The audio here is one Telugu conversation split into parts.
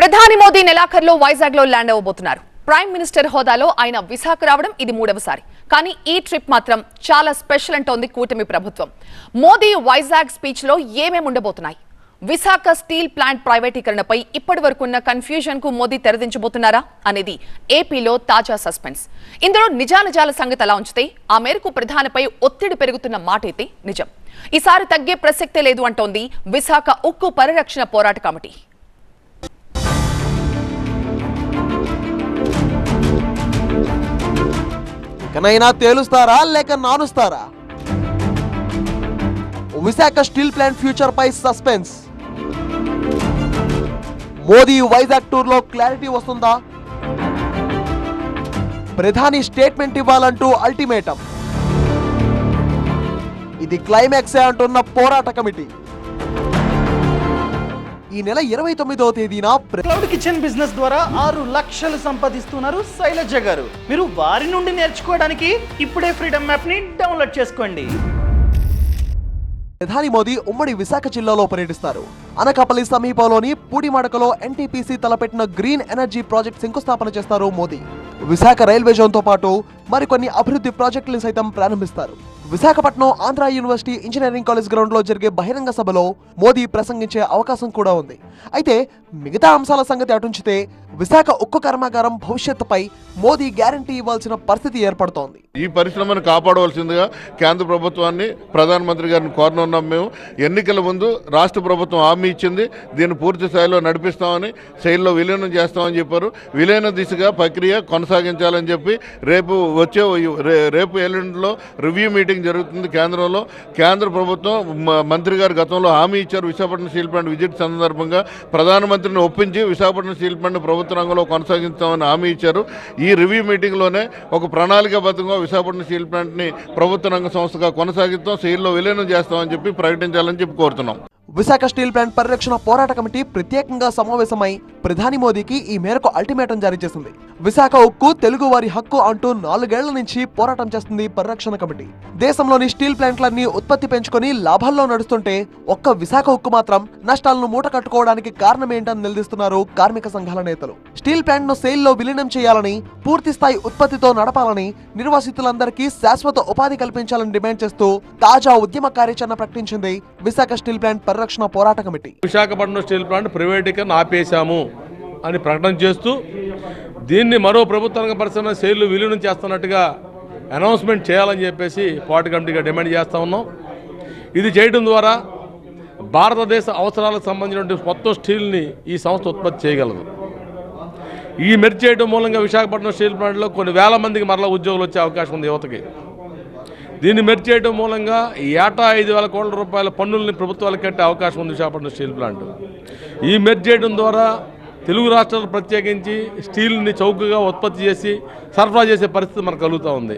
ప్రధాని మోదీ నెలాఖరులో వైజాగ్ లో ల్యాండ్ అవ్వబోతున్నారు. ప్రైమ్ మినిస్టర్ హోదాలో ఆయన విశాఖ రావడం ఇది మూడవసారి. కానీ ఈ ట్రిప్ మాత్రం చాలా స్పెషల్ అంటోంది కూటమి ప్రభుత్వం. మోదీ వైజాగ్ స్పీచ్ లో ఏమేమి ఉండబోతున్నాయి? విశాఖ స్టీల్ ప్లాంట్ ప్రైవేటీకరణపై ఇప్పటి వరకున్న కన్ఫ్యూజన్ కు మోదీ తెరదించబోతున్నారా అనేది ఏపీలో తాజా సస్పెన్స్. ఇందులో నిజానిజాల సంగతి అలా ఉంచితే ఆ మేరకు ప్రధానిపై ఒత్తిడి పెరుగుతున్న మాటైతే నిజం. ఈసారి తగ్గే ప్రసక్తే లేదు అంటోంది విశాఖ ఉక్కు పరిరక్షణ పోరాట కమిటీ. ఇకనైనా తేలుస్తారా లేక నానుస్తారా? విశాఖ స్టీల్ ప్లాంట్ ఫ్యూచర్ పై సస్పెన్స్. మోదీ వైజాగ్ టూర్ లో క్లారిటీ వస్తుందా? ప్రధాని స్టేట్మెంట్ ఇవ్వాలంటూ అల్టిమేటం. ఇది క్లైమాక్సే అంటున్న పోరాట కమిటీ. ఈ నెల 29వ తేదీన క్లౌడ్ కిచెన్ బిజినెస్ ద్వారా 6 లక్షలు సంపాదిస్తున్నారు శైలజ గారు. మీరు వారి నుండి నేర్చుకోవడానికి ఇప్పుడే ఫ్రీడమ్ యాప్ ని డౌన్లోడ్ చేసుకోండి. ప్రధాని మోదీ ఉమ్మడి విశాఖ జిల్లాలో పర్యటిస్తారు. అనకాపల్లి సమీపంలోని పూడిమడకలో ఎన్టీపీసీ తలపెట్టిన గ్రీన్ ఎనర్జీ ప్రాజెక్ట్ శంకుస్థాపన చేస్తారు మోదీ. విశాఖ రైల్వే జోన్ తో పాటు మరికొన్ని అభివృద్ధి ప్రాజెక్టులను సైతం ప్రారంభిస్తారు. Visakhapatnam Andhra university engineering college ground లో జరిగే బహిరంగ సభలో మోదీ ప్రసంగించే అవకాశం కూడా ఉంది. అయితే మిగతా అంశాల సంగతి అటుంచితే విశాఖ ఉక్కు కర్మాగారం భవిష్యత్తుపై మోదీ గ్యారంటీ ఇవ్వాల్సిన పరిస్థితి ఏర్పడుతోంది. ఈ పరిశ్రమను కాపాడవలసిందిగా కేంద్ర ప్రభుత్వాన్ని, ప్రధానమంత్రి గారిని కోరనున్నాం. మేము ఎన్నికల ముందు రాష్ట్ర ప్రభుత్వం హామీ ఇచ్చింది, దీన్ని పూర్తి స్థాయిలో నడిపిస్తామని, శైలిలో విలీనం చేస్తామని చెప్పారు. విలీన దిశగా ప్రక్రియ కొనసాగించాలని చెప్పి రేపు ఎల్లుండిలో రివ్యూ మీటింగ్ జరుగుతుంది కేంద్రంలో. కేంద్ర ప్రభుత్వం మంత్రి గారు గతంలో హామీ ఇచ్చారు. విశాఖపట్నం స్టీల్ ప్లాంట్ విజిట్ సందర్భంగా ప్రధానమంత్రిని ఒప్పించి విశాఖపట్నం స్టీల్ ప్లాంట్ ప్రభుత్వ రంగంలో కొనసాగిస్తామని హామీ ఇచ్చారు. ఈ రివ్యూ మీటింగ్లోనే ఒక ప్రణాళికాబద్ధంగా విశాఖపట్నం స్టీల్ ప్లాంట్ని ప్రభుత్వ రంగ సంస్థగా కొనసాగిస్తాం, శైలిలో విలీనం చేస్తామని చెప్పి ప్రకటించాలని చెప్పి కోరుతున్నాం. విశాఖ స్టీల్ ప్లాంట్ పరిరక్షణ పోరాట కమిటీ ప్రత్యేకంగా సమావేశమై ప్రధాని మోదీకి ఈ మేరకు అల్టిమేటం జారీ చేసింది. విశాఖ ఉక్కు తెలుగు వారి హక్కు అంటూ 4 ఏళ్ల నుంచి పోరాటం చేస్తుంది పరిరక్షణ కమిటీ. దేశంలోని స్టీల్ ప్లాంట్లన్నీ ఉత్పత్తి పెంచుకొని లాభాల్లో నడుస్తుంటే ఒక్క విశాఖ ఉక్కు మాత్రం నష్టాలను మూట కట్టుకోవడానికి కారణమేంటని నిలదీస్తున్నారు కార్మిక సంఘాల నేతలు. స్టీల్ ప్లాంట్ ను సేల్లో విలీనం చేయాలని, పూర్తి స్థాయి ఉత్పత్తితో నడపాలని, నిర్వాసితులందరికీ శాశ్వత ఉపాధి కల్పించాలని డిమాండ్ చేస్తూ తాజా ఉద్యమ కార్యాచరణ ప్రకటించింది విశాఖ స్టీల్ ప్లాంట్ పరిరక్షణ పోరాట కమిటీ. విశాఖపట్నం స్టీల్ ప్లాంట్ ప్రైవేటీకరణ ఆపేశాము అని ప్రకటన చేస్తూ దీన్ని మరో ప్రభుత్వ రంగ పరిశ్రమ సేల్లు విలీనం చేస్తున్నట్టుగా అనౌన్స్మెంట్ చేయాలని చెప్పేసి పోరాట కమిటీగా డిమాండ్ చేస్తూ ఉన్నాం. ఇది చేయడం ద్వారా భారతదేశ అవసరాలకు సంబంధించిన మొత్తం స్టీల్ని ఈ సంస్థ ఉత్పత్తి చేయగలదు. ఈ మెర్జ్ చేయడం మూలంగా విశాఖపట్నం స్టీల్ ప్లాంట్లో కొన్ని వేల మందికి మరలా ఉద్యోగులు వచ్చే అవకాశం ఉంది యువతకి. దీన్ని మెర్జ్ చేయడం మూలంగా ఏటా 5,000 కోట్ల రూపాయల పన్నుల్ని ప్రభుత్వాలకు కట్టే అవకాశం ఉంది విశాఖపట్నం స్టీల్ ప్లాంట్. ఈ మెర్జ్ చేయడం ద్వారా తెలుగు రాష్ట్రాలు ప్రత్యేకించి స్టీల్ని చౌకగా ఉత్పత్తి చేసి సరఫరా చేసే పరిస్థితి మనకు కలుగుతూ ఉంది.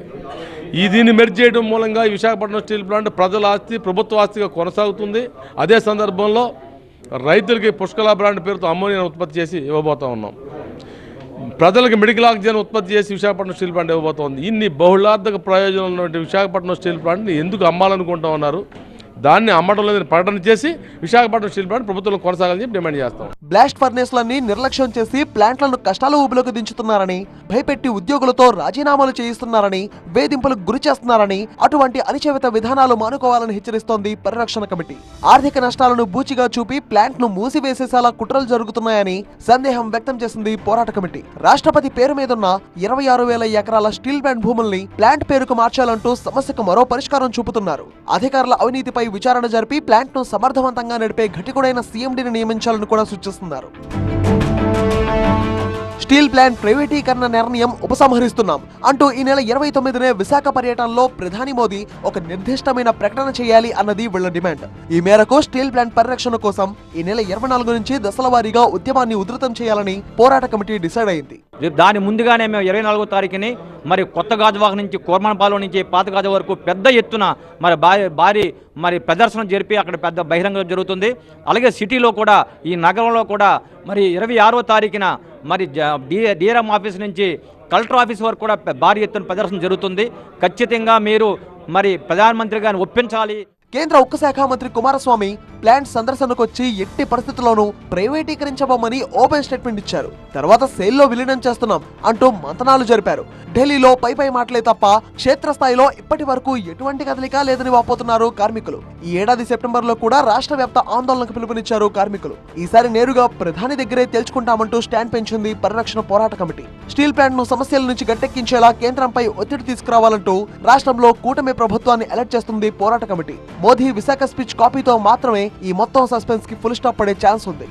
దీన్ని మెర్జ్ చేయడం మూలంగా ఈ విశాఖపట్నం స్టీల్ ప్లాంట్ ప్రజల ఆస్తి, ప్రభుత్వ ఆస్తిగా కొనసాగుతుంది. అదే సందర్భంలో రైతులకి పుష్కల బ్రాండ్ పేరుతో అమ్మోనియాను ఉత్పత్తి చేసి ఇవ్వబోతూ ఉన్నాం. ప్రజలకు మెడికల్ ఆక్సిజన్ ఉత్పత్తి చేసి విశాఖపట్నం స్టీల్ ప్లాంట్ ఇవ్వబోతోంది. ఇన్ని బహుళార్థక ప్రయోజనాలు ఉన్నటువంటి విశాఖపట్నం స్టీల్ ప్లాంట్ని ఎందుకు అమ్మాలనుకుంటా ఉన్నారు? దాన్ని అమ్మడం లేదని ప్రకటన చేసి విశాఖపట్నం స్టీల్ ప్లాంట్ ప్రభుత్వం కొనసాగాలని చెప్పి డిమాండ్ చేస్తాం. బ్లాస్ట్ ఫర్నేస్లన్నీ నిర్లక్ష్యం చేసి ప్లాంట్లను కష్టాల ఊబిలోకి దించుతున్నారని, భయపెట్టి ఉద్యోగులతో రాజీనామాలు చేయిస్తున్నారని, వేధింపులకు గురి చేస్తున్నారని, అటువంటి అణచివేత విధానాలు మానుకోవాలని హెచ్చరిస్తోంది పరిరక్షణ కమిటీ. ఆర్థిక నష్టాలను బూచిగా చూపి ప్లాంట్ ను మూసివేసేసేలా కుట్రలు జరుగుతున్నాయని సందేహం వ్యక్తం చేసింది పోరాట కమిటీ. రాష్ట్రపతి పేరు మీదున్న 26,000 ఎకరాల స్టీల్ ప్లాంట్ భూముల్ని ప్లాంట్ పేరుకు మార్చాలంటూ సమస్యకు మరో పరిష్కారం చూపుతున్నారు. అధికారుల అవినీతిపై విచారణ జరిపి ప్లాంట్ ను సమర్థవంతంగా నడిపే ఘటికుడైన సీఎండీని నియమించాలని కూడా సూచిస్తున్నారు. స్టీల్ ప్లాంట్ ప్రైవేటీకరణ నిర్ణయం ఉపసంహరిస్తున్నాం అంటూ ఈ నెల 29నే విశాఖ పర్యటనలో ప్రధాని మోదీ ఒక నిర్దిష్టమైన ప్రకటన చేయాలి అన్నది వీళ్ల డిమాండ్. ఈ మేరకు స్టీల్ ప్లాంట్ పరిరక్షణ కోసం ఈ నెల 24 నుంచి దశల వారీగా ఉద్యమాన్ని ఉధృతం చేయాలని పోరాట కమిటీ డిసైడ్ అయింది. దాని ముందుగానే మేము 24వ తారీఖుని మరి కొత్త గాజువాక నుంచి కోర్మన్పాలెం నుంచి పాత గాజు వరకు పెద్ద ఎత్తున భారీ ప్రదర్శన జరిపి అక్కడ పెద్ద బహిరంగం జరుగుతుంది. అలాగే సిటీలో కూడా, ఈ నగరంలో కూడా మరి 26వ తారీఖున మరి డిఆర్ఎం ఆఫీస్ నుంచి కలెక్టర్ ఆఫీస్ వరకు కూడా భారీ ఎత్తున ప్రదర్శన జరుగుతుంది. ఖచ్చితంగా మీరు మరి ప్రధానమంత్రి గారిని ఒప్పించాలి. కేంద్ర ఉక్కు శాఖ మంత్రి కుమారస్వామి ప్లాంట్ సందర్శనకు వచ్చి ఎట్టి పరిస్థితుల్లోనూ ప్రైవేటీకరించబోమని ఓపెన్ స్టేట్మెంట్ ఇచ్చారు. తర్వాత సేల్లో విలీనం చేస్తున్నాం అంటూ మంతనాలు జరిపారు. ఢిల్లీలో పై మాటలే తప్ప క్షేత్రస్థాయిలో ఇప్పటి వరకు ఎటువంటి కదలిక లేదని వాపోతున్నారు కార్మికులు. ఈ ఏడాది సెప్టెంబర్ లో కూడా రాష్ట్ర వ్యాప్త ఆందోళనకు పిలుపునిచ్చారు కార్మికులు. ఈసారి నేరుగా ప్రధాని దగ్గరే తేల్చుకుంటామంటూ స్టాండ్ పెంచింది పరిరక్షణ పోరాట కమిటీ. స్టీల్ ప్లాంట్ ను సమస్యల నుంచి గట్టెక్కించేలా కేంద్రంపై ఒత్తిడి తీసుకురావాలంటూ రాష్ట్రంలో కూటమి ప్రభుత్వాన్ని అలర్ట్ చేస్తుంది పోరాట కమిటీ. మోదీ విశాఖ స్పీచ్ కాపీతో మాత్రమే ఈ మొత్తం సస్పెన్స్ కి ఫుల్ స్టాప్ పడే ఛాన్స్ ఉంది.